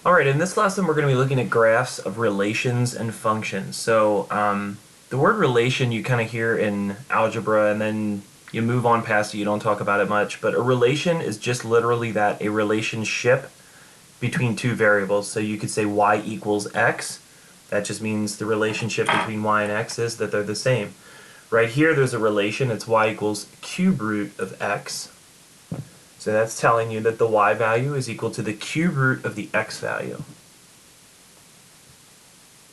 Alright, in this lesson we're going to be looking at graphs of relations and functions. So the word relation you kind of hear in algebra and then you move on past it, you don't talk about it much, but a relation is just literally that, a relationship between two variables. So you could say y equals x, that just means the relationship between y and x is that they're the same. Right here there's a relation, it's y equals cube root of x. So that's telling you that the y value is equal to the cube root of the x value.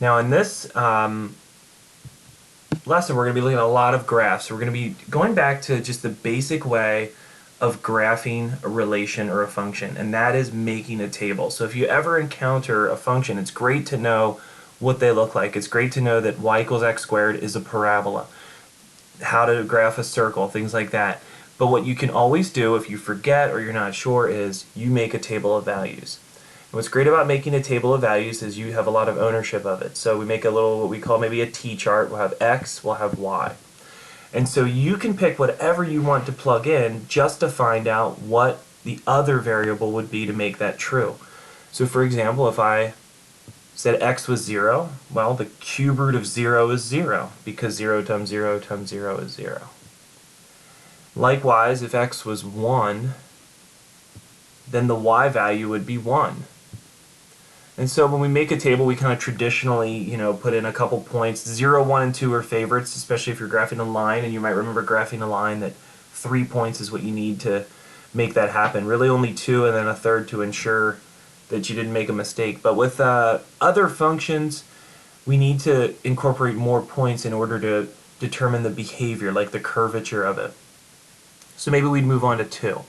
Now in this lesson we're going to be looking at a lot of graphs. So we're going to be going back to just the basic way of graphing a relation or a function, and that is making a table. So if you ever encounter a function, it's great to know what they look like. It's great to know that y equals x squared is a parabola, how to graph a circle, things like that. But what you can always do if you forget or you're not sure is you make a table of values. And what's great about making a table of values is you have a lot of ownership of it. So we make a little, what we call maybe a t-chart. We'll have x, we'll have y. And so you can pick whatever you want to plug in just to find out what the other variable would be to make that true. So for example, if I said x was 0, well, the cube root of 0 is 0, because 0 times 0 times 0 is 0. Likewise, if x was 1, then the y value would be 1. And so when we make a table, we kind of traditionally, put in a couple points. 0, 1, and 2 are favorites, especially if you're graphing a line, and you might remember graphing a line that 3 points is what you need to make that happen. Really only 2 and then a third to ensure that you didn't make a mistake. But with other functions, we need to incorporate more points in order to determine the behavior, like the curvature of it. So maybe we'd move on to 2.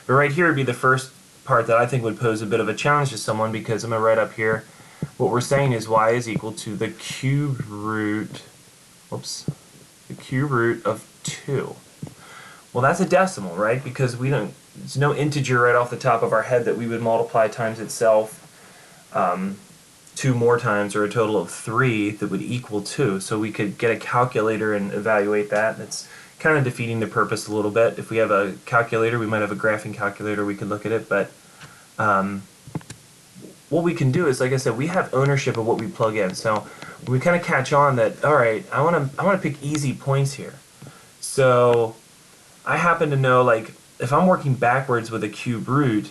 But right here would be the first part that I think would pose a bit of a challenge to someone, because I'm going to write up here what we're saying is y is equal to the cube root, the cube root of 2. Well, that's a decimal, right? Because there's no integer right off the top of our head that we would multiply times itself 2 more times, or a total of 3 that would equal 2. So we could get a calculator and evaluate that. It's kind of defeating the purpose a little bit. If we have a calculator, we might have a graphing calculator, we could look at it, but what we can do is, like I said, we have ownership of what we plug in. So we kind of catch on that, all right, I want to pick easy points here. So I happen to know, like, if I'm working backwards with a cube root,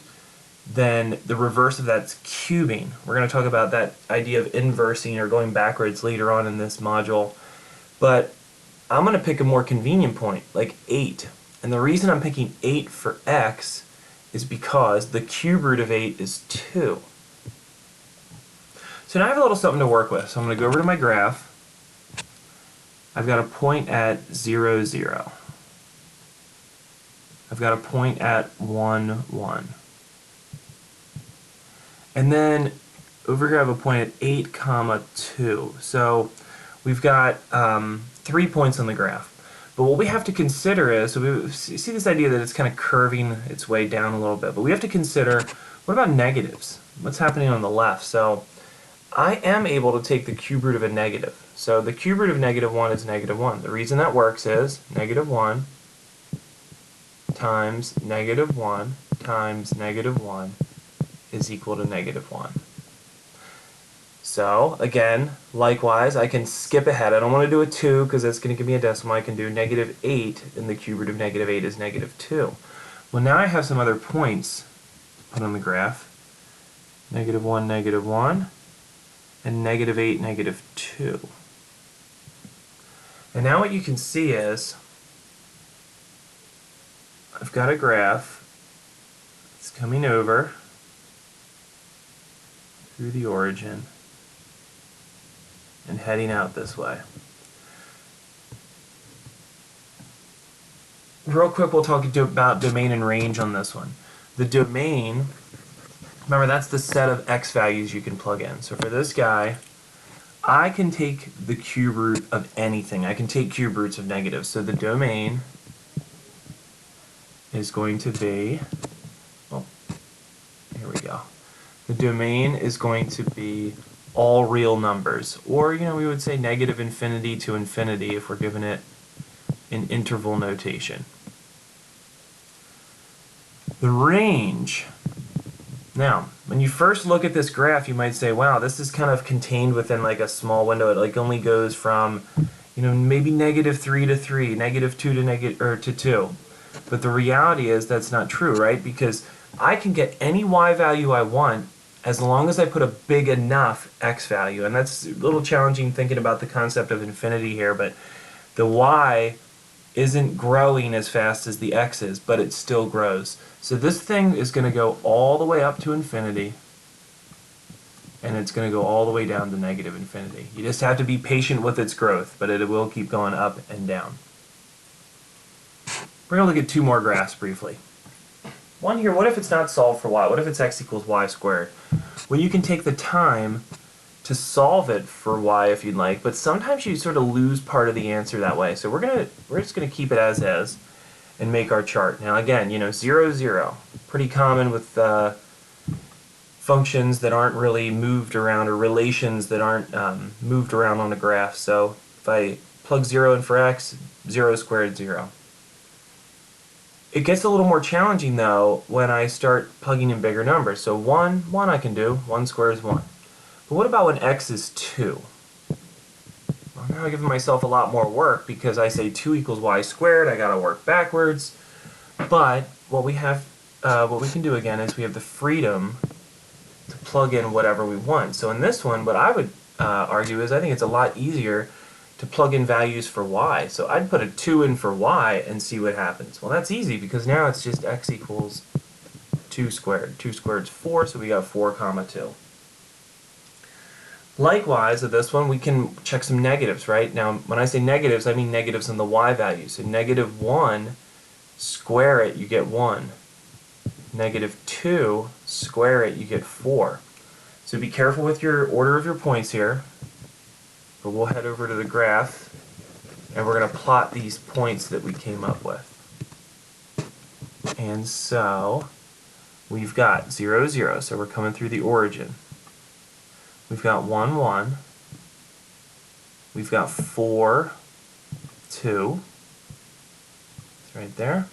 then the reverse of that's cubing. We're going to talk about that idea of inversing or going backwards later on in this module. But I'm going to pick a more convenient point, like 8. And the reason I'm picking 8 for x is because the cube root of 8 is 2. So now I have a little something to work with. So I'm going to go over to my graph. I've got a point at 0, 0. I've got a point at 1, 1. And then over here I have a point at 8, 2. So we've got 3 points on the graph. But what we have to consider is, so we see this idea that it's kind of curving its way down a little bit, but we have to consider, what about negatives? What's happening on the left? So I am able to take the cube root of a negative. So the cube root of negative 1 is negative 1. The reason that works is negative 1 times negative 1 times negative 1 is equal to negative 1. So, again, likewise, I can skip ahead. I don't want to do a 2 because that's going to give me a decimal. I can do negative 8, and the cube root of negative 8 is negative 2. Well, now I have some other points to put on the graph. Negative 1, and negative 8, negative 2. And now what you can see is I've got a graph. It's coming over through the origin and heading out this way. Real quick, we'll talk about domain and range on this one. The domain, remember, that's the set of x values you can plug in. So for this guy, I can take the cube root of anything. I can take cube roots of negatives. So the domain is going to be, oh, here we go. The domain is going to be all real numbers, or we would say negative infinity to infinity if we're given it in interval notation. The range Now, when you first look at this graph, you might say, wow, this is kind of contained within like a small window. It like only goes from, maybe -3 to 3, -2 to to 2. But the reality is that's not true, right? Because I can get any y value I want as long as I put a big enough x value. And that's a little challenging thinking about the concept of infinity here, but the y isn't growing as fast as the x is, but it still grows. So this thing is going to go all the way up to infinity, and it's going to go all the way down to negative infinity. You just have to be patient with its growth, but it will keep going up and down. We're going to look at two more graphs briefly. One here, what if it's not solved for y? What if it's x equals y squared? Well, you can take the time to solve it for y if you'd like, but sometimes you sort of lose part of the answer that way. So we're just gonna keep it as is and make our chart. Now again, 0, 0, pretty common with functions that aren't really moved around, or relations that aren't moved around on a graph. So if I plug 0 in for x, 0 squared 0. It gets a little more challenging though when I start plugging in bigger numbers. So 1 I can do, 1 squared is 1. But what about when x is 2? Well, now I'm giving myself a lot more work because I say 2 equals y squared. I got to work backwards. But what we can do again is we have the freedom to plug in whatever we want. So in this one, what I would argue is I think it's a lot easier to plug in values for y. So I'd put a 2 in for y and see what happens. Well, that's easy because now it's just x equals 2 squared. 2 squared is 4, so we got 4 comma 2. Likewise, with this one, we can check some negatives, right? Now, when I say negatives, I mean negatives in the y value. So -1, square it, you get 1. -2, square it, you get 4. So be careful with your order of your points here. But we'll head over to the graph, and we're going to plot these points that we came up with. And so, we've got 0, 0, so we're coming through the origin. We've got 1, 1. We've got 4, 2. It's right there.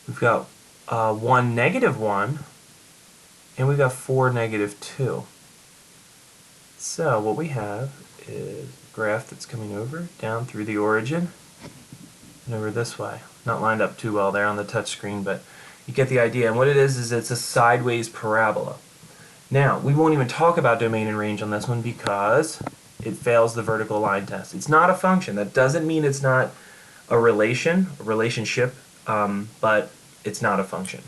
We've got 1, -1. And we've got 4, -2. So what we have is a graph that's coming over, down through the origin, and over this way. Not lined up too well there on the touch screen, but you get the idea. And what it is it's a sideways parabola. Now, we won't even talk about domain and range on this one because it fails the vertical line test. It's not a function. That doesn't mean it's not a relationship, but it's not a function.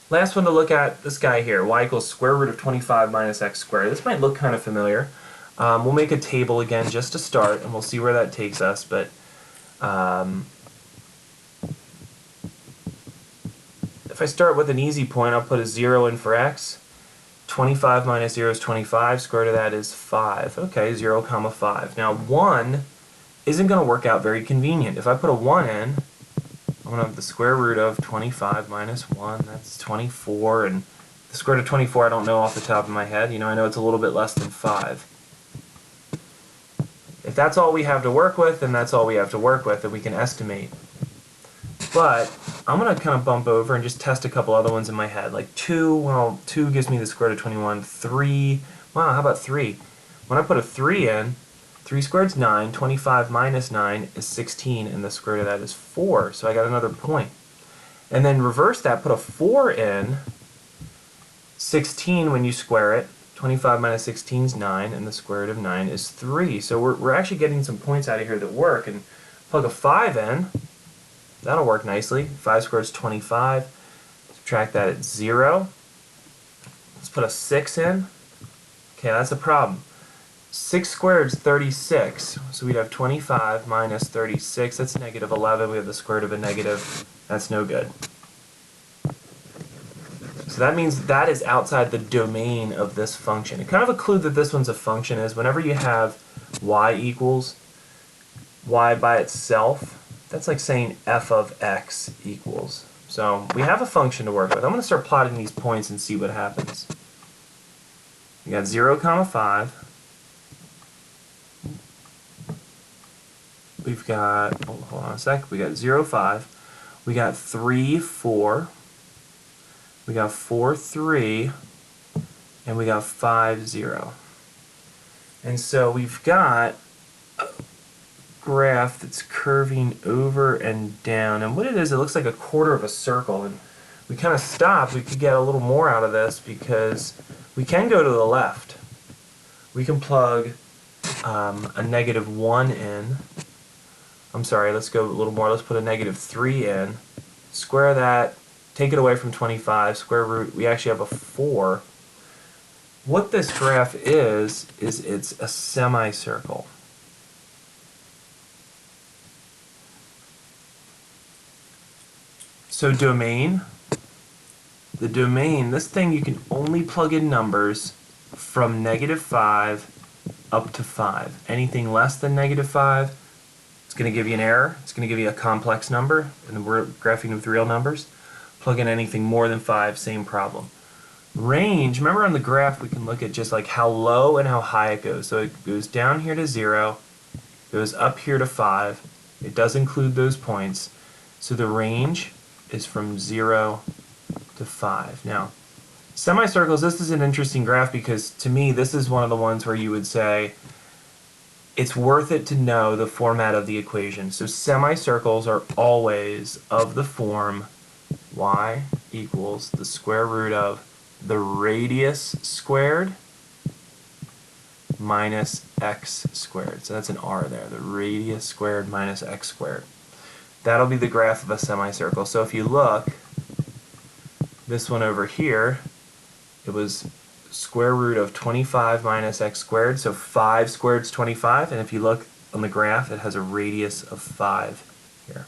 Last one to look at, this guy here, y equals square root of 25 minus x squared. This might look kind of familiar. We'll make a table again just to start, and we'll see where that takes us. But if I start with an easy point, I'll put a 0 in for x. 25 minus 0 is 25. Square root of that is 5. Okay, 0 comma 5. Now 1 isn't going to work out very convenient. If I put a 1 in, I'm going to have the square root of 25 minus 1, that's 24, and the square root of 24 I don't know off the top of my head. I know it's a little bit less than 5. If that's all we have to work with, then that's all we have to work with, and we can estimate. But I'm going to kind of bump over and just test a couple other ones in my head. Like 2, well, 2 gives me the square root of 21. 3, wow, how about 3? When I put a 3 in, 3 squared is 9, 25 minus 9 is 16, and the square root of that is 4, so I got another point. And then reverse that, put a 4 in, 16 when you square it, 25 minus 16 is 9, and the square root of 9 is 3. So we're actually getting some points out of here that work, and plug a 5 in, that'll work nicely. 5 squared is 25, subtract that at 0. Let's put a 6 in. Okay, that's a problem. 6 squared is 36, so we'd have 25 minus 36, that's negative 11, we have the square root of a negative, that's no good. So that means that is outside the domain of this function. And kind of a clue that this one's a function is whenever you have y equals y by itself, that's like saying f of x equals. So we have a function to work with. I'm going to start plotting these points and see what happens. We got 0 comma 5. We've got, hold on a sec, we got 0, 5. We got 3, 4. we got 4, 3, and we got 5, 0. And so we've got a graph that's curving over and down. And what it is, it looks like a quarter of a circle. And we kind of stopped. We could get a little more out of this because we can go to the left. We can plug a -1 in. I'm sorry, let's go a little more. Let's put a -3 in. Square that. Take it away from 25. Square root. We actually have a 4. What this graph is it's a semicircle. So domain, the domain, this thing you can only plug in numbers from -5 up to 5. Anything less than -5, it's going to give you an error. It's going to give you a complex number, and we're graphing with real numbers. Plug in anything more than 5, same problem. Range, remember on the graph we can look at just like how low and how high it goes. So it goes down here to 0, goes up here to 5. It does include those points. So the range is from 0 to 5. Now, semicircles, this is an interesting graph because to me this is one of the ones where you would say it's worth it to know the format of the equation. So semicircles are always of the form y equals the square root of the radius squared minus x squared. So that's an r there, the radius squared minus x squared. That'll be the graph of a semicircle. So if you look, this one over here, it was square root of 25 minus x squared, so 5 squared is 25, and if you look on the graph, it has a radius of 5 here.